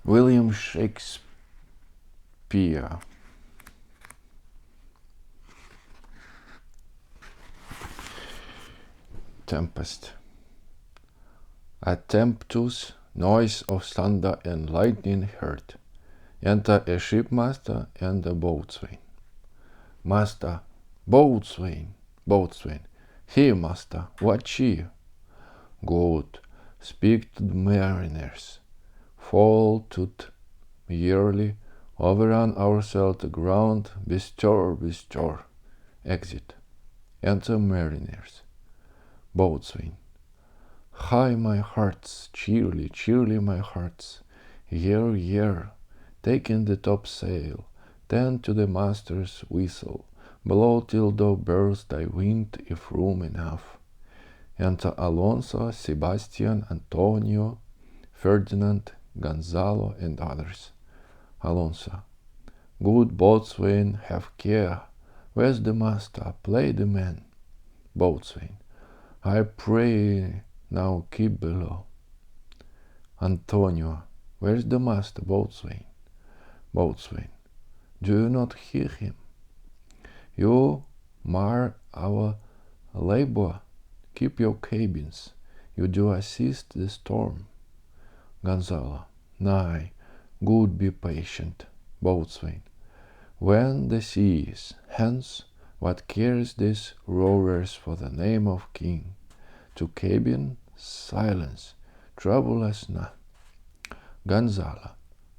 William Shakespeare. Tempest. A tempestuous noise of thunder and lightning heard. Enter a shipmaster and a boatswain. Master, boatswain, boatswain. Here, master, what cheer? Good, speak to the mariners. Fall to't yearly, overrun ourselves the ground, bestir, bestir. Exit. Enter mariners. Boatswain. High my hearts, cheerly, cheerly my hearts. Year, year, taking the topsail, tend to the master's whistle, blow till thou burst thy wind if room enough. Enter Alonso, Sebastian, Antonio, Ferdinand, Gonzalo, and others. Alonso. Good boatswain, have care. Where's the master? Play the man. Boatswain. I pray now keep below. Antonio. Where's the master? Boatswain. Boatswain. Do you not hear him? You mar our labor. Keep your cabins. You do assist the storm. Gonzalo. Nay, good be patient. Boatswain. When the sea is, hence, what cares these rowers for the name of king? To cabin, silence, trouble us not. Gonzalo.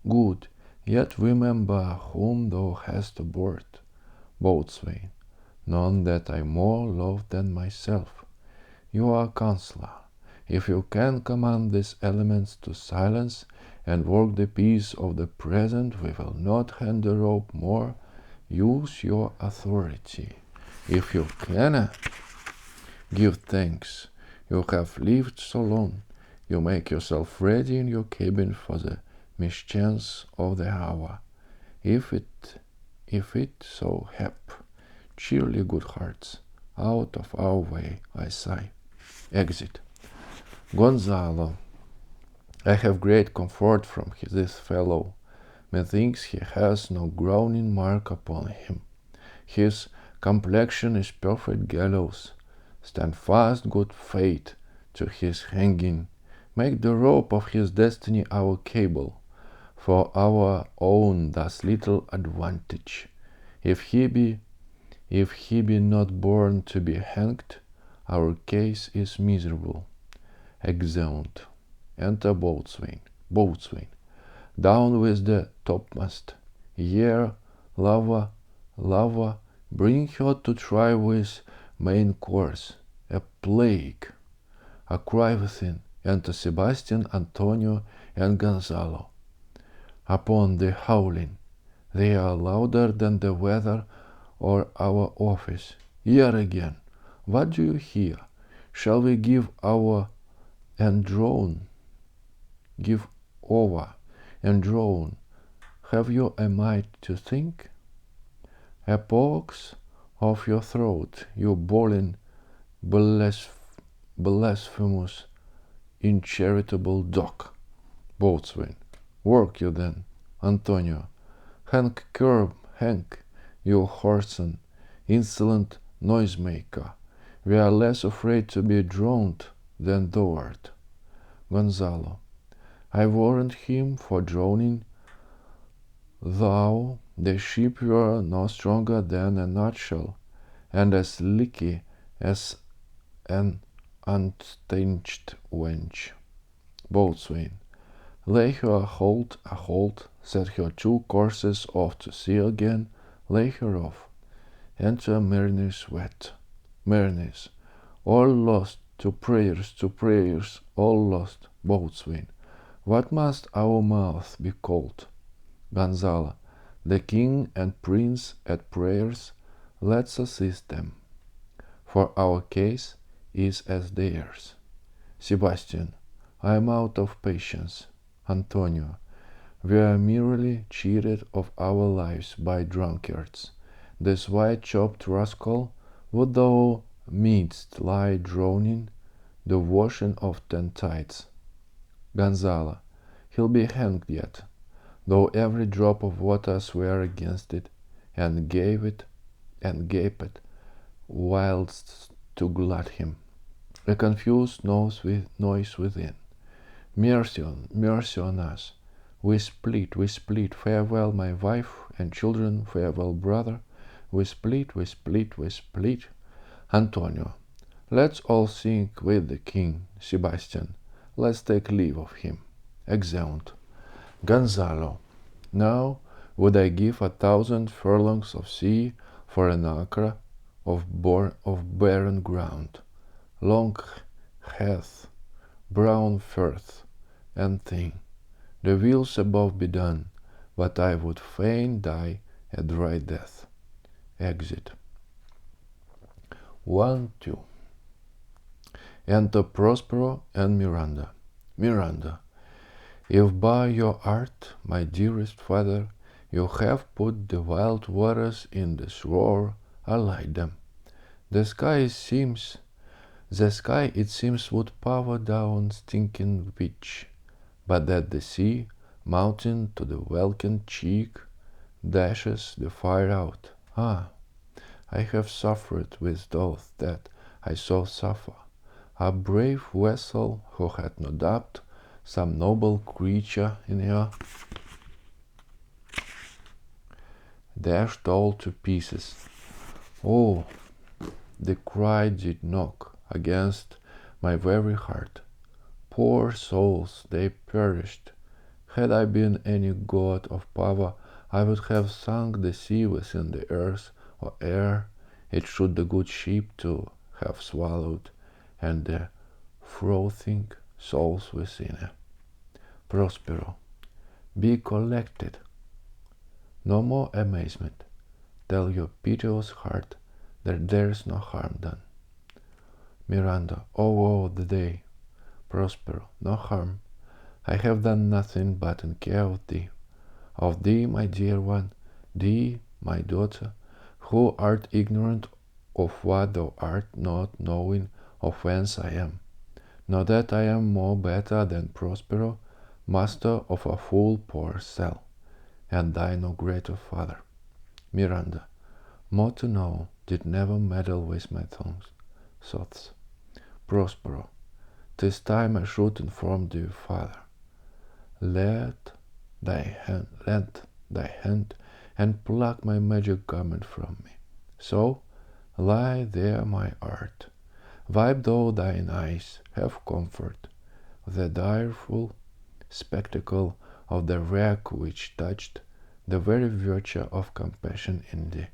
Good, yet remember whom thou hast aboard. Boatswain. None that I more love than myself. You are counselor. If you can command these elements to silence and work the peace of the present, we will not hand the rope more. Use your authority. If you cannot, give thanks. You have lived so long. You make yourself ready in your cabin for the mischance of the hour. If it so hap, cheerly good hearts, out of our way, I sigh. Exit. Gonzalo. I have great comfort from this fellow. Methinks he has no groaning mark upon him. His complexion is perfect gallows. Stand fast, good fate, to his hanging. Make the rope of his destiny our cable. For our own thus little advantage. If he be not born to be hanged, our case is miserable. Exeunt. Enter boatswain. Boatswain. Down with the topmast. Here, lava, lava, bring her to try with main course. A plague. A cry within. Enter Sebastian, Antonio, and Gonzalo. Upon the howling. They are louder than the weather or our office. Here again. What do you hear? Shall we give over and drown? Have you a mind to think? A pox of your throat, you bawling, blasphemous, incharitable dog. Boatswain. Work you then. Antonio. Hang curb, hang, you whoreson, insolent noisemaker. We are less afraid to be drowned than thou art. Gonzalo. I warrant him for drowning. Thou, the ship were no stronger than a nutshell, and as leaky as an unstanched wench. Boatswain. Lay her a hold, set her 2 courses off to sea again, lay her off. Enter mariners wet. Mariners. All lost, to prayers, all lost. Boatswain. What must our mouth be called? Gonzalo. The king and prince at prayers, let's assist them. For our case is as theirs. Sebastian. I am out of patience. Antonio. We are merely cheated of our lives by drunkards. This white-chopped rascal, would thou midst lie droning, the washing of 10 tides. Gonzalo. He'll be hanged yet. though every drop of water sware against it, and gaped whilst to glut him. A confused noise within. Mercy on us. We split, farewell my wife and children, farewell brother. We split. Antonio, let's all sink with the king. Sebastian, let's take leave of him. Exeunt. Gonzalo, now would I give 1,000 furlongs of sea for an acre of barren ground, long heath, brown firth, and thin. The wills above be done, but I would fain die a dry death. Exit. 1-2. Enter Prospero and Miranda. Miranda, if by your art, my dearest father, you have put the wild waters in this roar, I light them. The sky it seems would pour down stinking pitch, but that the sea, mounting to the welkin cheek, dashes the fire out. Ah, I have suffered with those that I saw suffer. A brave vessel who had no doubt some noble creature in her dashed all to pieces. Oh, the cry did knock against my very heart. Poor souls, they perished. Had I been any god of power, I would have sunk the sea within the earth or air. It should the good ship too have swallowed, and the frothing souls within her. Prospero, be collected. No more amazement. Tell your piteous heart that there is no harm done. Miranda, oh, the day. Prospero, no harm. I have done nothing but in care of thee, my dear one, thee, my daughter, who art ignorant of what thou art, not knowing of whence I am. Know that I am more better than Prospero, master of a full poor cell, and thy no greater father. Miranda, more to know, did never meddle with my thoughts. Prospero, 'tis time I should inform thee, father. Lend thy hand, and pluck my magic garment from me. So, lie there my art. Wipe thou thine eyes, have comfort. The direful spectacle of the wreck which touched the very virtue of compassion in thee.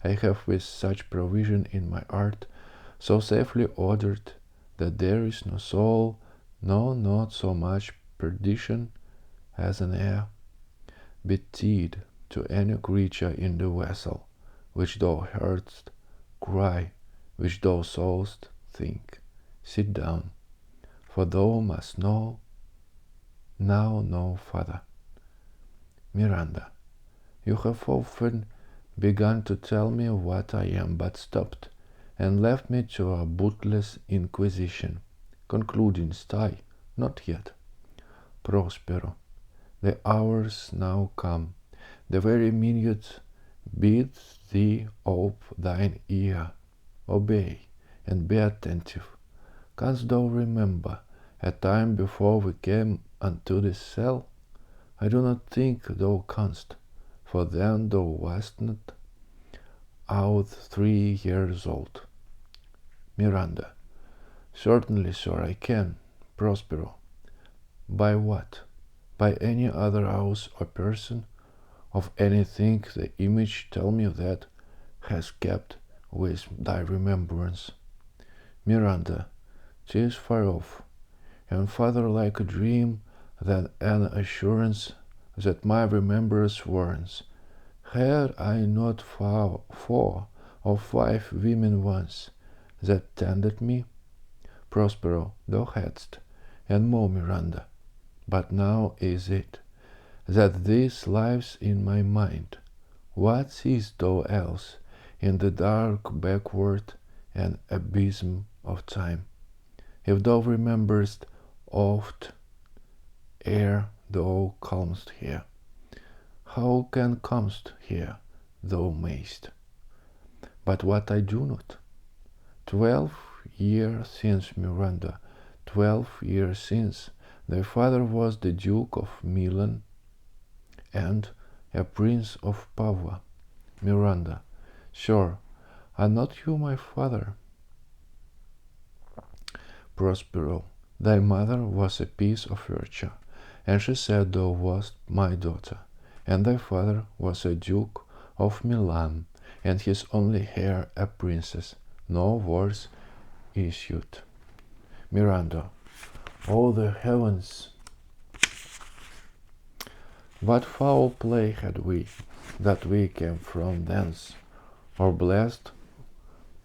I have with such provision in my art, so safely ordered, that there is no soul, no, not so much perdition as an air, betid to any creature in the vessel, which thou heardst cry, which thou sawest think. Sit down, for thou must now know, father. Miranda, you have often begun to tell me what I am, but stopped, and left me to a bootless inquisition. Concludingst I, not yet. Prospero, the hours now come, the very minute bids thee ope thine ear. Obey, and be attentive. Canst thou remember a time before we came unto this cell? I do not think thou canst, for then thou wast not out 3 years old. Miranda, certainly, sir, I can. Prospero, by what? By any other house or person? Of anything the image tell me that has kept with thy remembrance? Miranda, 'tis far off, and farther like a dream than an assurance that my remembrance warrants. Had I not 4 or 5 women once that tended me? Prospero, thou hadst, and more, Miranda. But now is it that this lives in my mind. What seest thou else in the dark backward and abysm of time? If thou rememberest oft ere thou calmest here, How can comest here, thou mayst? But what I do not. 12 years since, Miranda, 12 years since, thy father was the Duke of Milan and a Prince of Padua. Miranda, sure, are not you my father? Prospero, thy mother was a piece of virtue, and she said thou wast my daughter, and thy father was a Duke of Milan, and his only heir a princess. No words issued. Miranda, oh the heavens! What foul play had we, that we came from thence, or blessed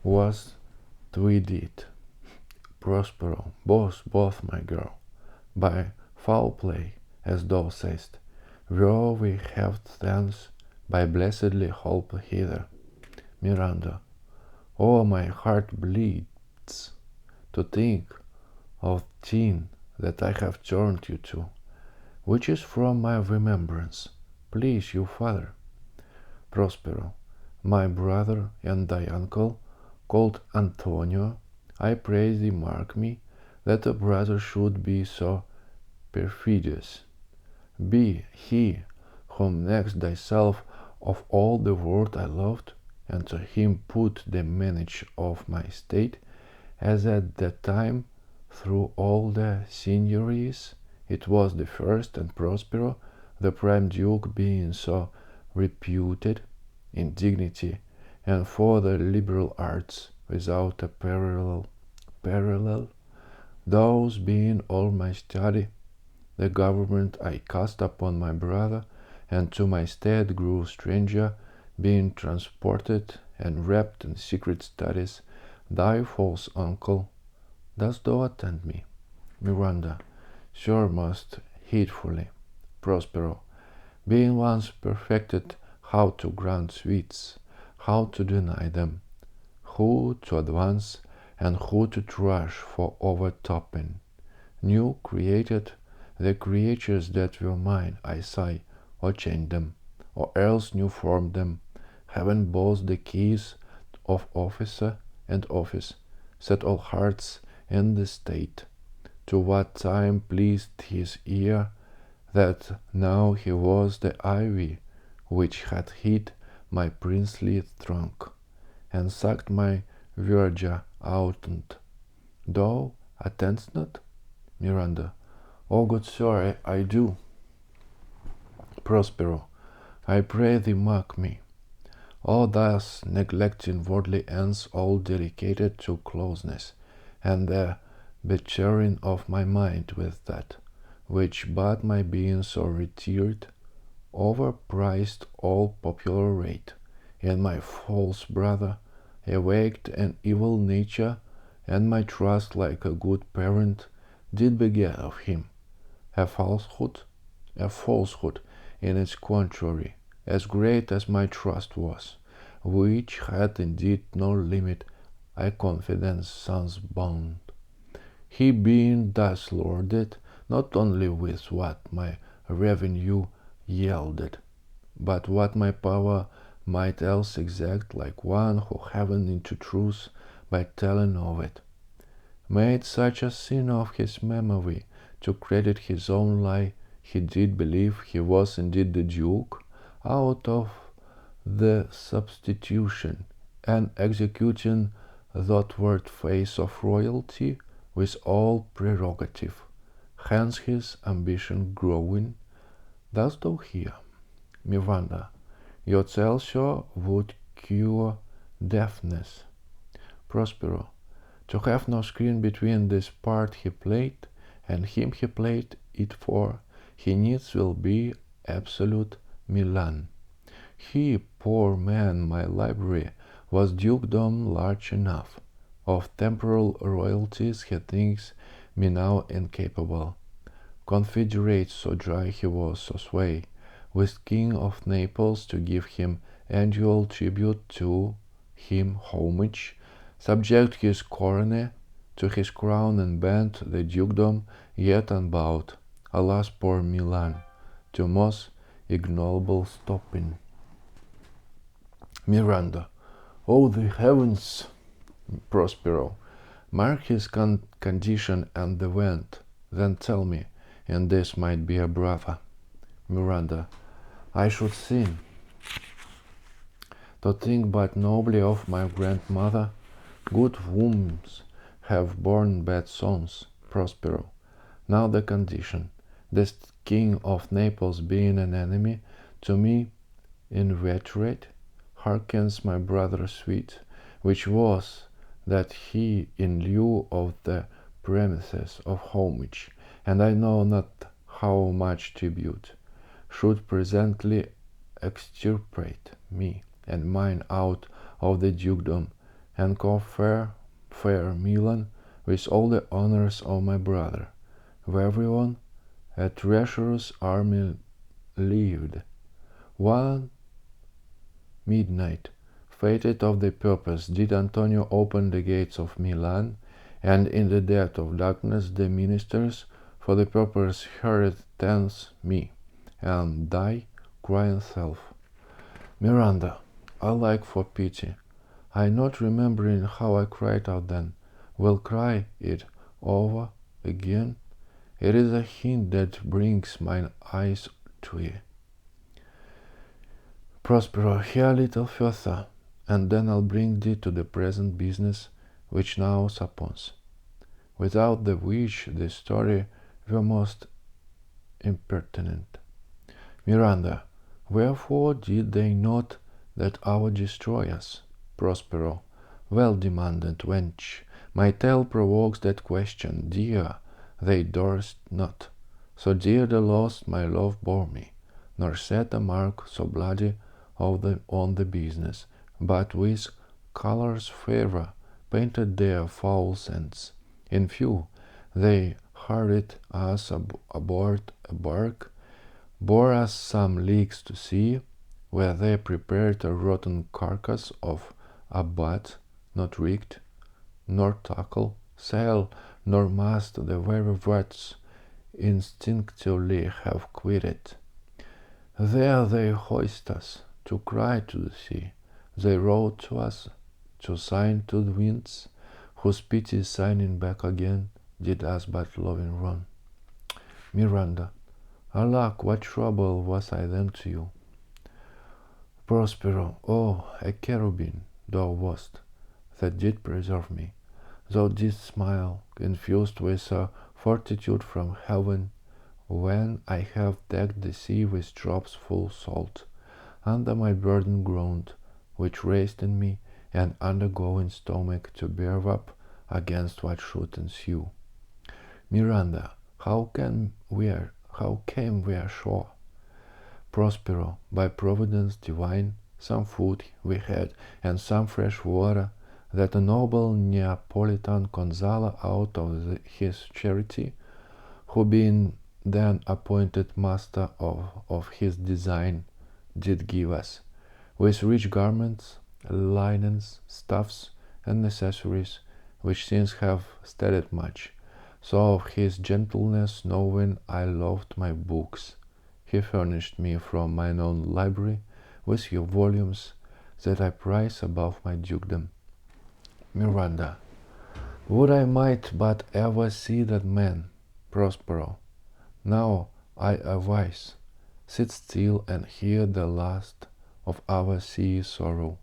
was we did? Prospero, both, my girl, by foul play, as thou sayst, were we have thence by blessedly hope hither. Miranda, oh my heart bleeds to think of thing that I have turned you to, which is from my remembrance. Please you, father. Prospero, my brother and thy uncle, called Antonio, I pray thee mark me, that a brother should be so perfidious. Be he, whom next thyself of all the world I loved, and to him put the manage of my state, as at that time through all the signories it was the first, and Prospero, the prime duke, being so reputed in dignity and for the liberal arts without a parallel, those being all my study, the government I cast upon my brother, and to my stead grew stranger, being transported and wrapped in secret studies. Thy false uncle, dost thou attend me? Miranda, sure most heedfully. Prospero, being once perfected how to grant sweets, how to deny them, who to advance, and who to trash for overtopping, new created the creatures that were mine, I sigh, or change them, or else new formed them, having both the keys of officer and office, set all hearts in the state, to what time pleased his ear, that now he was the ivy which had hid my princely trunk, and sucked my verdure out. And thou attendst not? Miranda, oh good sir, I do. Prospero, I pray thee mark me. All thus neglecting worldly ends, all dedicated to closeness, and the bettering of my mind with that, which but my being so revered, overprized all popular rate, and my false brother awaked an evil nature, and my trust like a good parent did beget of him a falsehood in its contrary, as great as my trust was, which had indeed no limit, I confidence sans bound. He being thus lorded, not only with what my revenue yielded, but what my power might else exact, like one who having into truth by telling of it, made such a sin of his memory to credit his own lie, he did believe he was indeed the Duke, out of the substitution, and executing th'outward face of royalty with all prerogative. Hence his ambition growing. Dost thou hear, Miranda? Your censure would cure deafness. Prospero, to have no screen between this part he played and him he played it for, he needs will be absolute Milan. He, poor man, my library was dukedom large enough. Of temporal royalties he thinks me now incapable. Confederate so dry he was, so sway, with King of Naples to give him annual tribute, to him homage, subject his coronet to his crown, and bend the dukedom yet unbowed. Alas, poor Milan, to most ignoble stopping. Miranda. Oh, the heavens! Prospero. Mark his condition and the vent. Then tell me, and this might be a brother. Miranda. I should sin. To think but nobly of my grandmother. Good wombs have borne bad sons. Prospero. Now the condition. This king of Naples being an enemy to me inveterate, hearkens my brother sweet, which was that he in lieu of the premises of homage, and I know not how much tribute, should presently extirpate me and mine out of the dukedom, and confer fair Milan with all the honors of my brother, whereon a treacherous army lived. One midnight, fated of the purpose, did Antonio open the gates of Milan, and in the dead of darkness the ministers for the purpose hurried thence me, and thy crying self. Miranda, I like for pity. I not remembering how I cried out then, will cry it over again. It is a hint that brings mine eyes to ye. Prospero, hear a little further, and then I'll bring thee to the present business which now supposes, without the which the story were most impertinent. Miranda, wherefore did they not that hour destroy us? Prospero, well demanded, wench. My tale provokes that question. Dear, they durst not. So dear the loss my love bore me, nor set a mark so bloody on the business, but with colors fairer painted their foul sense. In few, they hurried us aboard a bark, bore us some leagues to sea, where they prepared a rotten carcass of a butt, not rigged, nor tackle, sail, nor mast, the very words instinctively have quitted. There they hoist us, to cry to the sea. They wrote to us, to sign to the winds, whose pity signing back again did us but loving run. Miranda, alack, what trouble was I then to you? Prospero, oh, a cherubim thou wast, that did preserve me. Thou didst smile, infused with a fortitude from heaven, when I have decked the sea with drops full salt. Under my burden groaned, which raised in me an undergoing stomach to bear up against what should ensue. Miranda, how came we ashore? Prospero, by providence divine, some food we had, and some fresh water, that a noble Neapolitan Gonzalo, out of his charity, who being then appointed master of his design, did give us, with rich garments, linens, stuffs, and necessaries, which since have steadied much. So of his gentleness, knowing I loved my books, he furnished me from mine own library with your volumes that I prize above my dukedom. Miranda, would I might but ever see that man, Prospero. Now I advise, sit still and hear the last of our sea sorrow.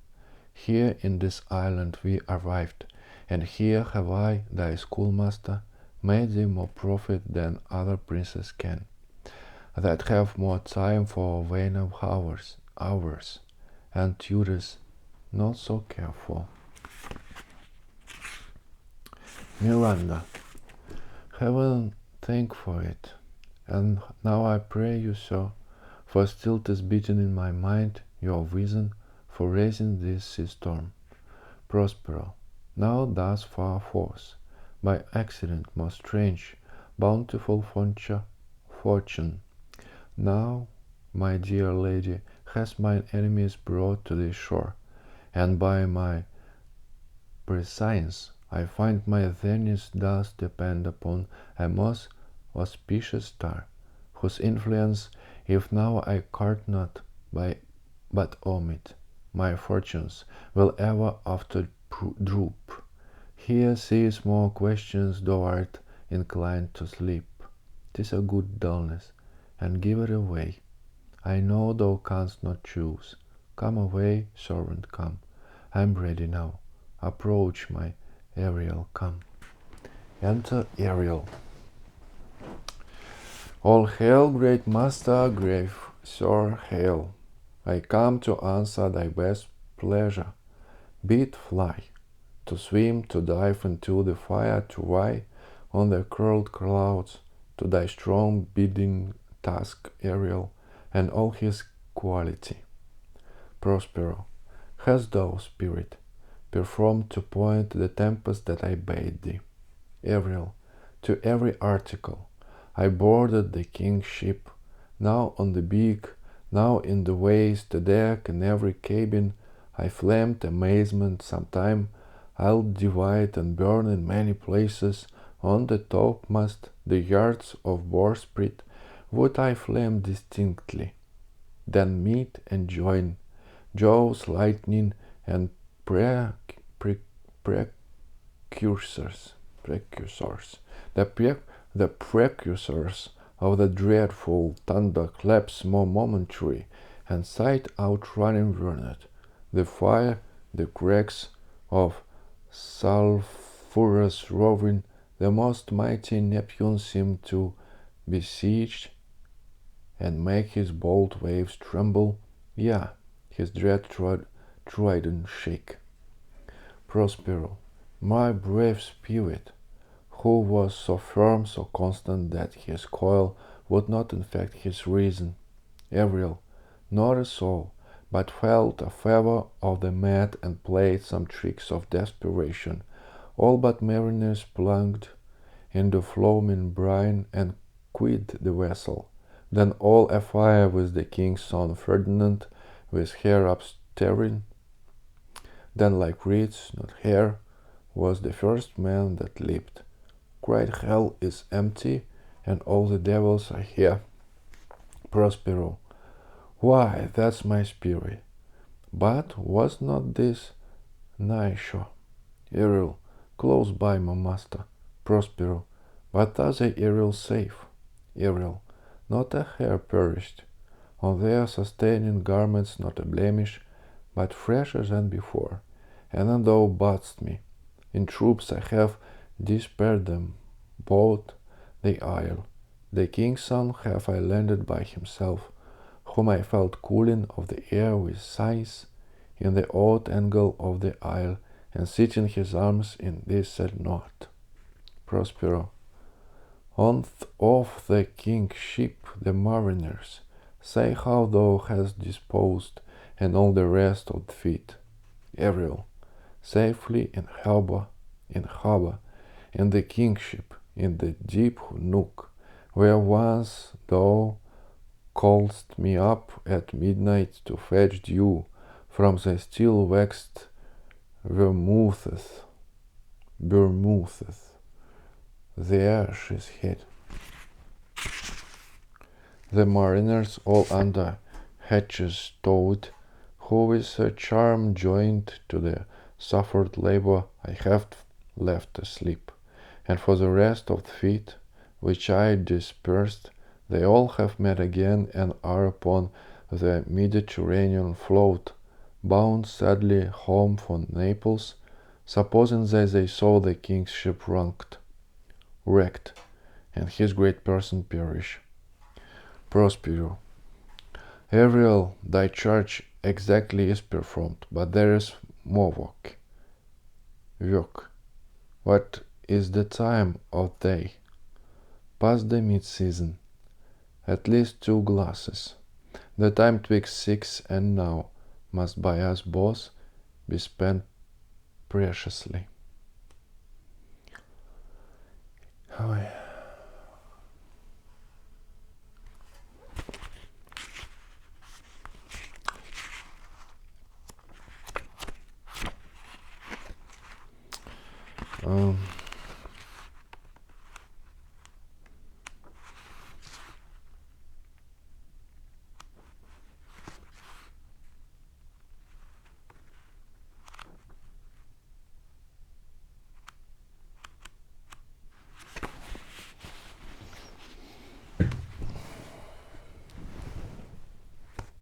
Here in this island we arrived, and here have I, thy schoolmaster, made thee more profit than other princes can, that have more time for vain of hours, and tutors not so careful. Miranda, heaven thank for it, and now I pray you, sir, for still 'tis beating in my mind your reason for raising this sea storm. Prospero, now thus far forth, by accident most strange, bountiful fortune, now, my dear lady, has mine enemies brought to this shore, and by my prescience I find my zenith does depend upon a most auspicious star, whose influence If now I cart not by but omit, my fortunes will ever after droop. Here cease more questions thou art inclined to sleep. 'Tis a good dullness, and give it away. I know thou canst not choose. Come away, servant, come. I'm ready now. Approach, my Ariel, come. Enter Ariel. All hail, great master, grave sir, hail. I come to answer thy best pleasure. Bid fly, to swim, to dive into the fire, to ride on the curled clouds, to thy strong bidding task, Ariel, and all his quality. Prospero, hast thou, spirit, performed to point the tempest that I bade thee? Ariel, to every article I boarded the king's ship, now on the beak, now in the waist, the deck, in every cabin I flamed amazement. Sometime I'll divide and burn in many places. On the topmast, the yards of bowsprit, would I flame distinctly, then meet and join Jove's lightning and precursors, the precursors of the dreadful thunderclaps more momentary, and sight outrunning Vernet, the fire, the cracks of sulphurous roving, the most mighty Neptune seemed to besiege and make his bold waves tremble, yea, his dread trident shake. Prospero, my brave spirit, who was so firm, so constant that his coil would not infect his reason. Ariel, not a soul, but felt a fever of the mad and played some tricks of desperation. All but mariners plunged in the foaming brine and quit the vessel. Then all afire with the king's son Ferdinand, with hair upstirring. Then like reeds, not hair, was the first man that leaped. Cried, hell is empty, and all the devils are here. Prospero, why, that's my spirit. But was not this Naisho? Ariel, close by, my master. Prospero, but are they Ariel safe? Ariel, not a hair perished. On their sustaining garments not a blemish, but fresher than before. And thou badst me. In troops I have despaired them, both the isle. The king's son have I landed by himself, whom I felt cooling of the air with sighs, in the odd angle of the isle, and sitting his arms in this sad knot. Prospero, of the king's ship the mariners, say how thou hast disposed, and all the rest of the fleet. Ariel, safely in harbor, in the king's ship, in the deep nook, where once thou call'st me up at midnight to fetch dew from the still waxed vermoutheth. There she's hid. The mariners all under hatches stowed, who with a charm joined to the suffered labor I have left asleep, and for the rest of the fleet, which I dispersed, they all have met again and are upon the Mediterranean float, bound sadly home from Naples, supposing that they saw the king's ship wrecked, and his great person perish. Prospero, Ariel, thy charge exactly is performed, but there is more work. What is the time of day? Past the mid-season. At least 2 glasses. The time twixt 6 and now must by us both be spent preciously. Ой.